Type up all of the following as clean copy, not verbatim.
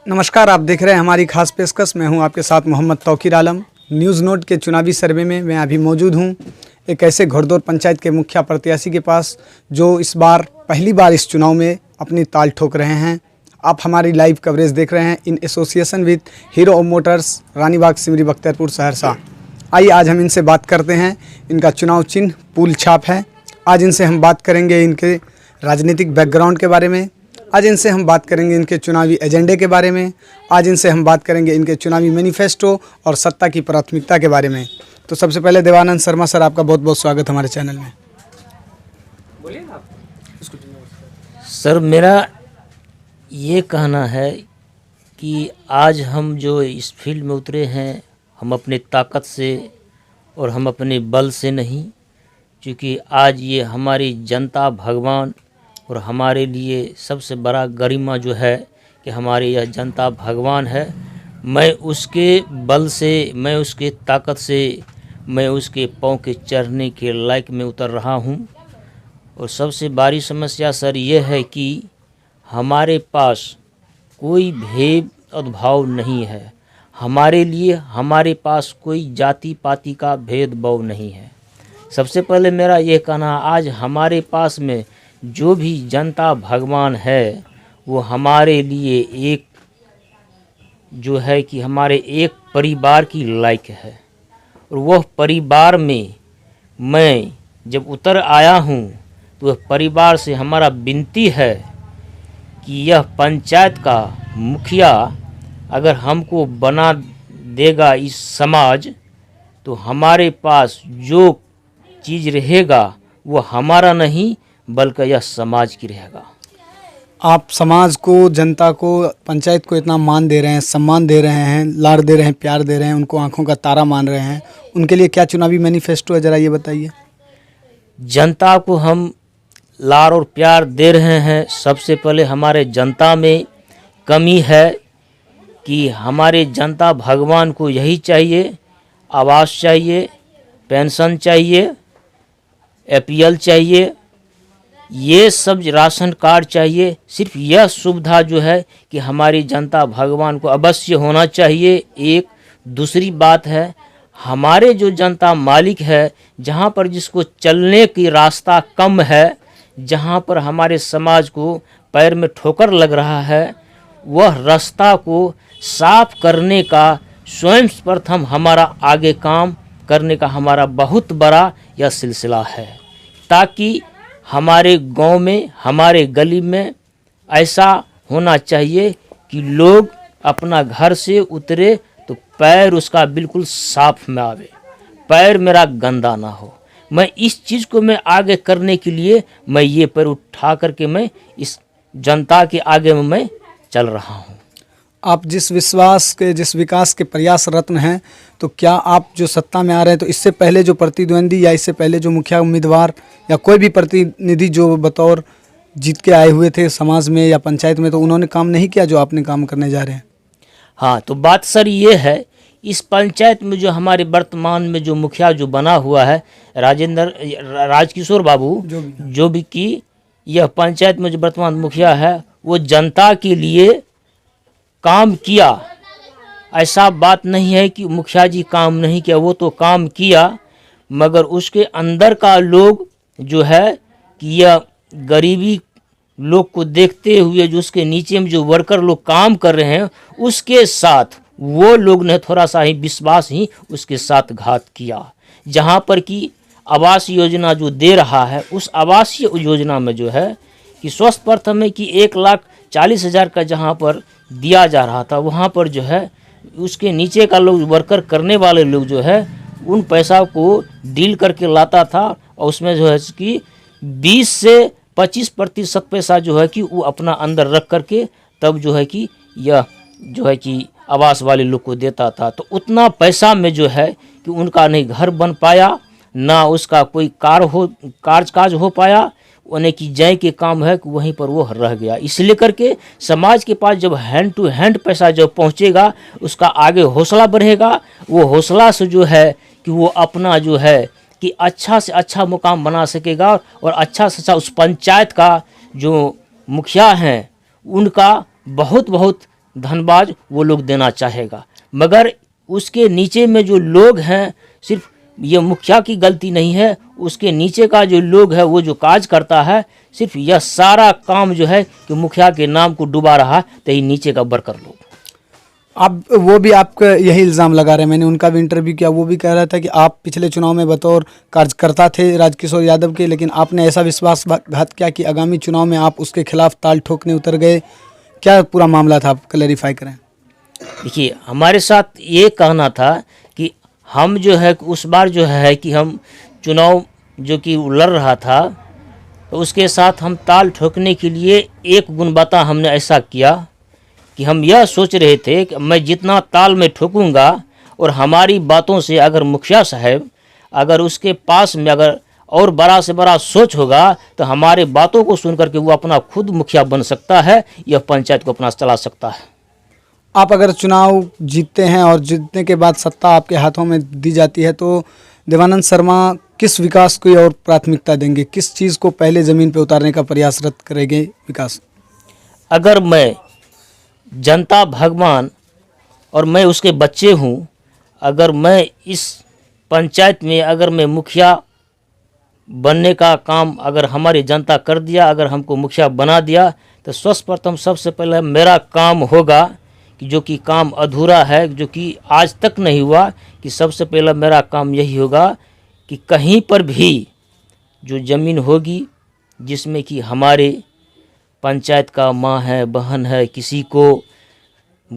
नमस्कार, आप देख रहे हैं हमारी खास पेशकश। मैं हूं आपके साथ मोहम्मद तौकीर आलम। न्यूज़ नोट के चुनावी सर्वे में मैं अभी मौजूद हूं एक ऐसे घोड़दौड़ पंचायत के मुखिया प्रत्याशी के पास जो इस बार पहली बार इस चुनाव में अपनी ताल ठोक रहे हैं। आप हमारी लाइव कवरेज देख रहे हैं in association with hero Motors, Ranibagh, Simri, Bakhtiyarpur, Saharsa. आइए आज हम इनसे बात करते हैं। इनका चुनाव चिन्ह पुल छाप है। आज इनसे हम बात करेंगे इनके राजनीतिक बैकग्राउंड के बारे में। आज इनसे हम बात करेंगे इनके चुनावी एजेंडे के बारे में। आज इनसे हम बात करेंगे इनके चुनावी मैनिफेस्टो और सत्ता की प्राथमिकता के बारे में। तो सबसे पहले देवानंद शर्मा सर, आपका बहुत बहुत स्वागत हमारे चैनल में। बोलिए आप। सर, मेरा ये कहना है कि आज हम जो इस फील्ड में उतरे हैं, हम अपने ताकत से और हम अपने बल से नहीं, क्योंकि आज ये हमारी जनता, भगवान और हमारे लिए सबसे बड़ा गरिमा जो है कि हमारे यह जनता भगवान है। मैं उसके बल से, मैं उसके ताकत से, मैं उसके पाँव के चढ़ने के लायक में उतर रहा हूँ। और सबसे बड़ी समस्या सर ये है कि हमारे पास कोई भेदभाव नहीं है। हमारे लिए हमारे पास कोई जाति पाति का भेदभाव नहीं है। सबसे पहले मेरा ये कहना, आज हमारे पास में जो भी जनता भगवान है वो हमारे लिए एक जो है कि हमारे एक परिवार की लायक है। और वह परिवार में मैं जब उतर आया हूँ तो वह परिवार से हमारा विनती है कि यह पंचायत का मुखिया अगर हमको बना देगा इस समाज, तो हमारे पास जो चीज़ रहेगा वो हमारा नहीं बल्कि यह समाज की रहेगा। आप समाज को, जनता को, पंचायत को इतना मान दे रहे हैं, सम्मान दे रहे हैं, लाड़ दे रहे हैं, प्यार दे रहे हैं, उनको आंखों का तारा मान रहे हैं। उनके लिए क्या चुनावी मैनिफेस्टो है, ज़रा ये बताइए। जनता को हम लाड़ और प्यार दे रहे हैं। सबसे पहले हमारे जनता में कमी है कि हमारे जनता भगवान को यही चाहिए, आवास चाहिए, पेंशन चाहिए, एपीएल चाहिए, ये सब राशन कार्ड चाहिए। सिर्फ यह सुविधा जो है कि हमारी जनता भगवान को अवश्य होना चाहिए। एक दूसरी बात है, हमारे जो जनता मालिक है, जहाँ पर जिसको चलने की रास्ता कम है, जहाँ पर हमारे समाज को पैर में ठोकर लग रहा है, वह रास्ता को साफ करने का स्वयं प्रथम हमारा आगे काम करने का हमारा बहुत बड़ा यह सिलसिला है, ताकि हमारे गांव में, हमारे गली में ऐसा होना चाहिए कि लोग अपना घर से उतरे तो पैर उसका बिल्कुल साफ में आवे, पैर मेरा गंदा ना हो। मैं इस चीज़ को मैं आगे करने के लिए मैं ये पैर उठा करके मैं इस जनता के आगे में मैं चल रहा हूँ। आप जिस विश्वास के, जिस विकास के प्रयासरत हैं, तो क्या आप जो सत्ता में आ रहे हैं, तो इससे पहले जो प्रतिद्वंदी या इससे पहले जो मुखिया उम्मीदवार या कोई भी प्रतिनिधि जो बतौर जीत के आए हुए थे समाज में या पंचायत में, तो उन्होंने काम नहीं किया जो आपने काम करने जा रहे हैं? हाँ, तो बात सर ये है, इस पंचायत में जो हमारे वर्तमान में जो मुखिया जो बना हुआ है राजकिशोर बाबू जो भी की यह पंचायत में जो वर्तमान मुखिया है, वो जनता के लिए काम किया। ऐसा बात नहीं है कि मुखिया जी काम नहीं किया, वो तो काम किया, मगर उसके अंदर का लोग जो है कि यह गरीबी लोग को देखते हुए जो उसके नीचे में जो वर्कर लोग काम कर रहे हैं, उसके साथ वो लोग ने थोड़ा सा ही विश्वास ही उसके साथ घात किया। जहाँ पर कि आवास योजना जो दे रहा है, उस आवासीय योजना में जो है कि स्वस्थ प्रथम में कि 1,40,000 का जहाँ पर दिया जा रहा था, वहाँ पर जो है उसके नीचे का लोग वर्कर करने वाले लोग जो है उन पैसा को डील करके लाता था, और उसमें जो है कि 20 से 25% पैसा जो है कि वो अपना अंदर रख करके तब जो है कि यह जो है कि आवास वाले लोग को देता था। तो उतना पैसा में जो है कि उनका नहीं घर बन पाया, ना उसका कोई काज हो पाया, उन्हें की जय के काम है कि वहीं पर वो रह गया। इसलिए करके समाज के पास जब हैंड टू हैंड पैसा जब पहुंचेगा, उसका आगे हौसला बढ़ेगा। वो हौसला से जो है कि वो अपना जो है कि अच्छा से अच्छा मुकाम बना सकेगा, और अच्छा से अच्छा उस पंचायत का जो मुखिया हैं उनका बहुत बहुत धनबाज वो लोग देना चाहेगा, मगर उसके नीचे में जो लोग हैं, सिर्फ ये मुखिया की गलती नहीं है, उसके नीचे का जो लोग है वो जो काज करता है, सिर्फ यह सारा काम जो है कि मुखिया के नाम को डुबा रहा है, तो ये नीचे का वर्कर लोग। अब वो भी आपका यही इल्ज़ाम लगा रहे हैं, मैंने उनका भी इंटरव्यू किया, वो भी कह रहा था कि आप पिछले चुनाव में बतौर कार्यकर्ता थे राजकिशोर यादव के, लेकिन आपने ऐसा विश्वासघात किया कि आगामी चुनाव में आप उसके खिलाफ ताल ठोकने उतर गए। क्या पूरा मामला था, आप क्लैरिफाई करें। देखिए, हमारे साथ ये कहना था कि हम जो है उस बार जो है कि हम चुनाव जो कि लड़ रहा था, तो उसके साथ हम ताल ठोकने के लिए एक गुणवत्ता हमने ऐसा किया कि हम यह सोच रहे थे कि मैं जितना ताल में ठोकूंगा और हमारी बातों से अगर मुखिया साहब अगर उसके पास में अगर और बड़ा से बड़ा सोच होगा तो हमारे बातों को सुन करके वो अपना खुद मुखिया बन सकता है, यह पंचायत को अपना चला सकता है। आप अगर चुनाव जीतते हैं और जीतने के बाद सत्ता आपके हाथों में दी जाती है, तो देवानंद शर्मा किस विकास को और प्राथमिकता देंगे, किस चीज़ को पहले ज़मीन पर उतारने का प्रयासरत करेंगे विकास? अगर मैं जनता भगवान और मैं उसके बच्चे हूँ, अगर मैं इस पंचायत में अगर मैं मुखिया बनने का काम अगर हमारी जनता कर दिया, अगर हमको मुखिया बना दिया, तो सर्वप्रथम सबसे पहले मेरा काम होगा कि जो कि काम अधूरा है, जो कि आज तक नहीं हुआ, कि सबसे पहले मेरा काम यही होगा कि कहीं पर भी जो ज़मीन होगी जिसमें कि हमारे पंचायत का माँ है, बहन है, किसी को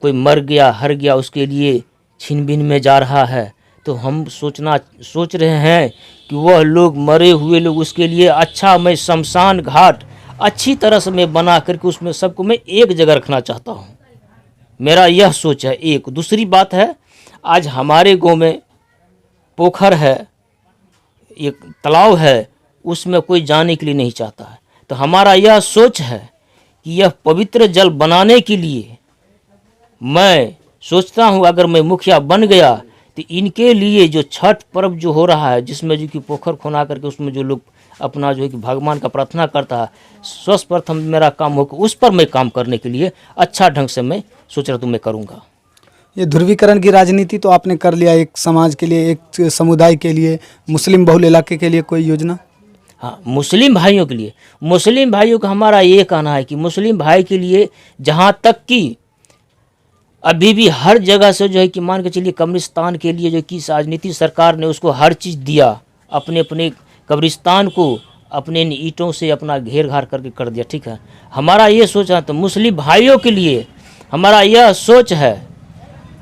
कोई मर गया हर गया, उसके लिए छीनबीन में जा रहा है, तो हम सोच रहे हैं कि वह लोग मरे हुए लोग उसके लिए अच्छा मैं शमशान घाट अच्छी तरह से मैं बना करके उसमें सबको मैं एक जगह रखना चाहता हूँ। मेरा यह सोच है। एक दूसरी बात है, आज हमारे गांव में पोखर है, एक तालाब है, उसमें कोई जाने के लिए नहीं चाहता है, तो हमारा यह सोच है कि यह पवित्र जल बनाने के लिए मैं सोचता हूँ अगर मैं मुखिया बन गया तो इनके लिए जो छठ पर्व जो हो रहा है, जिसमें जो कि पोखर खुना करके उसमें जो लोग अपना जो है कि भगवान का प्रार्थना करता है, सर्वप्रथम मेरा काम होगा उस पर मैं काम करने के लिए अच्छा ढंग से मैं सोच रहा हूँ मैं करूँगा। ये ध्रुवीकरण की राजनीति तो आपने कर लिया, एक समाज के लिए, एक समुदाय के लिए, मुस्लिम बहुल इलाके के लिए कोई योजना? हाँ, मुस्लिम भाइयों के लिए, मुस्लिम भाइयों का हमारा ये कहना है कि मुस्लिम भाई के लिए जहाँ तक कि अभी भी हर जगह से जो है कि मान के चलिए कब्रिस्तान के लिए जो कि राजनीति सरकार ने उसको हर चीज़ दिया, अपने अपने कब्रिस्तान को अपने ईंटों से अपना घेर घार करके कर दिया। ठीक है, हमारा ये सोच है तो मुस्लिम भाइयों के लिए हमारा यह सोच है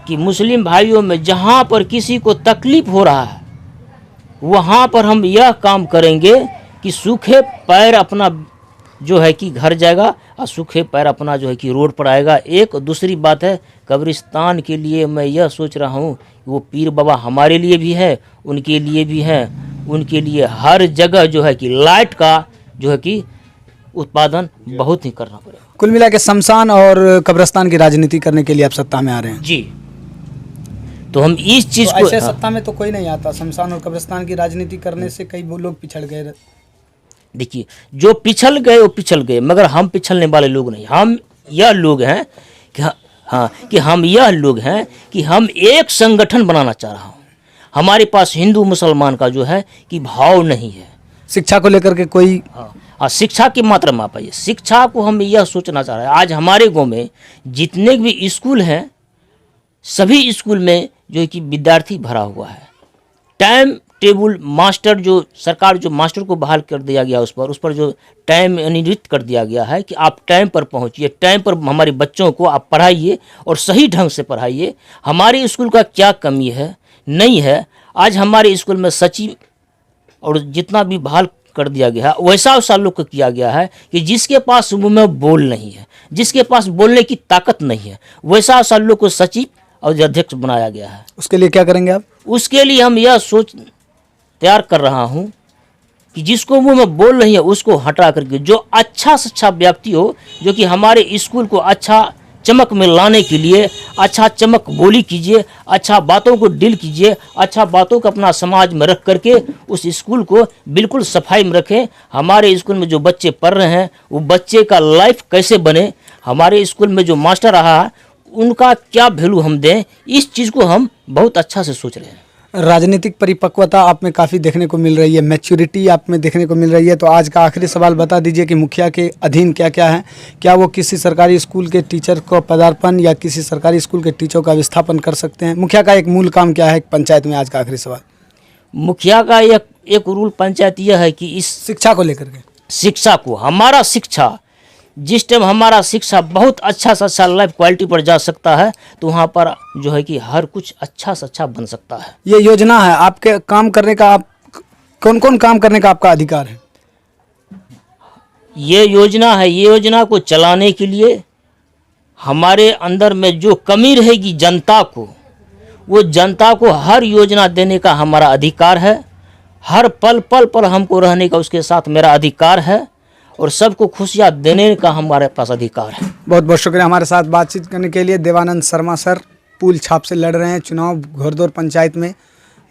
कि मुस्लिम भाइयों में जहाँ पर किसी को तकलीफ हो रहा है वहाँ पर हम यह काम करेंगे कि सूखे पैर अपना जो है कि घर जाएगा और सूखे पैर अपना जो है कि रोड पर आएगा। एक दूसरी बात है, कब्रिस्तान के लिए मैं यह सोच रहा हूँ कि वो पीर बाबा हमारे लिए भी है, उनके लिए भी है, उनके लिए हर जगह जो है कि लाइट का जो है कि उत्पादन बहुत ही करना पड़ेगा। कुल मिला के शमशान और कब्रिस्तान की राजनीति करने के लिए आप सत्ता में आ रहे हैं जी, तो हम इस चीज़ तो को ऐसे सत्ता में तो कोई नहीं आता, शमशान और कब्रिस्तान की राजनीति करने से कई लोग पिछड़ गए। देखिए, जो पिछल गए वो पिछल गए, मगर हम पिछलने वाले लोग नहीं। हम यह लोग हैं कि हाँ कि हम यह लोग हैं कि हम एक संगठन बनाना चाह रहा हूँ। हमारे पास हिंदू मुसलमान का जो है कि भाव नहीं है। शिक्षा को लेकर के कोई हाँ, शिक्षा की मात्रा में आप आइए, शिक्षा को हम यह सोचना चाह रहे हैं। आज हमारे गाँव में जितने भी स्कूल हैं सभी स्कूल में जो है कि विद्यार्थी भरा हुआ है। टाइम टेबल मास्टर जो सरकार जो मास्टर को बहाल कर दिया गया, उस पर जो टाइम निर्धारित कर दिया गया है कि आप टाइम पर पहुंचिए, टाइम पर हमारे बच्चों को आप पढ़ाइए और सही ढंग से पढ़ाइए। हमारे स्कूल का क्या कमी है नहीं है। आज हमारे स्कूल में सचिव और जितना भी बहाल कर दिया गया है वैसा लोग को किया गया है कि जिसके पास मुंह में बोल नहीं है, जिसके पास बोलने की ताकत नहीं है, वैसा लोग को सचिव और अध्यक्ष बनाया गया है। उसके लिए क्या करेंगे आप? उसके लिए हम यह सोच तैयार कर रहा हूं कि जिसको मुंह में बोल रही है उसको हटा करके जो अच्छा से अच्छा व्यक्ति हो, जो कि हमारे स्कूल को अच्छा चमक में लाने के लिए अच्छा चमक बोली कीजिए, अच्छा बातों को डील कीजिए, अच्छा बातों को अपना समाज में रख करके उस स्कूल को बिल्कुल सफाई में रखें। हमारे स्कूल में जो बच्चे पढ़ रहे हैं वो बच्चे का लाइफ कैसे बने, हमारे स्कूल में जो मास्टर रहा है उनका क्या वैल्यू हम दें, इस चीज़ को हम बहुत अच्छा से सोच रहे हैं। राजनीतिक परिपक्वता आप में काफ़ी देखने को मिल रही है, मैच्योरिटी आप में देखने को मिल रही है। तो आज का आखिरी सवाल बता दीजिए कि मुखिया के अधीन क्या क्या है? क्या वो किसी सरकारी स्कूल के टीचर को पदार्पण या किसी सरकारी स्कूल के टीचर का विस्थापन कर सकते हैं? मुखिया का एक मूल काम क्या है पंचायत में? आज का आखिरी सवाल। मुखिया का एक रूल पंचायत यह है कि इस शिक्षा को लेकर के, शिक्षा को, हमारा शिक्षा जिस टाइम हमारा शिक्षा बहुत अच्छा से अच्छा लाइफ क्वालिटी पर जा सकता है, तो वहाँ पर जो है कि हर कुछ अच्छा से अच्छा बन सकता है। ये योजना है आपके काम करने का, आप कौन कौन काम करने का आपका अधिकार है? ये योजना है, ये योजना को चलाने के लिए हमारे अंदर में जो कमी रहेगी जनता को, वो जनता को हर योजना देने का हमारा अधिकार है। हर पल पल पर हमको रहने का उसके साथ मेरा अधिकार है और सबको खुशियाँ देने का हमारे पास अधिकार है। बहुत बहुत शुक्रिया हमारे साथ बातचीत करने के लिए। देवानंद शर्मा सर पूल छाप से लड़ रहे हैं चुनाव घोड़दौर पंचायत में।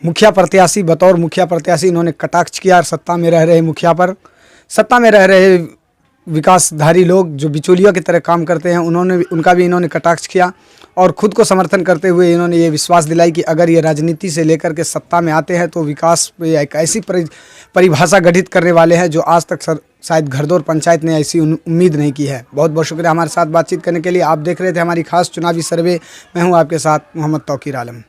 मुखिया प्रत्याशी, बतौर मुखिया प्रत्याशी इन्होंने कटाक्ष किया सत्ता में रह रहे मुखिया पर। सत्ता में रह रहे विकासधारी लोग जो बिचौलियों की तरह काम करते हैं, उनका भी इन्होंने कटाक्ष किया और खुद को समर्थन करते हुए इन्होंने ये विश्वास दिलाई कि अगर ये राजनीति से लेकर के सत्ता में आते हैं तो विकास पे एक ऐसी परिभाषा गठित करने वाले हैं जो आज तक शायद घोड़दौर पंचायत ने ऐसी उम्मीद नहीं की है। बहुत बहुत शुक्रिया हमारे साथ बातचीत करने के लिए। आप देख रहे थे हमारी खास चुनावी सर्वे। मैं हूँ आपके साथ मोहम्मद तौकीर आलम।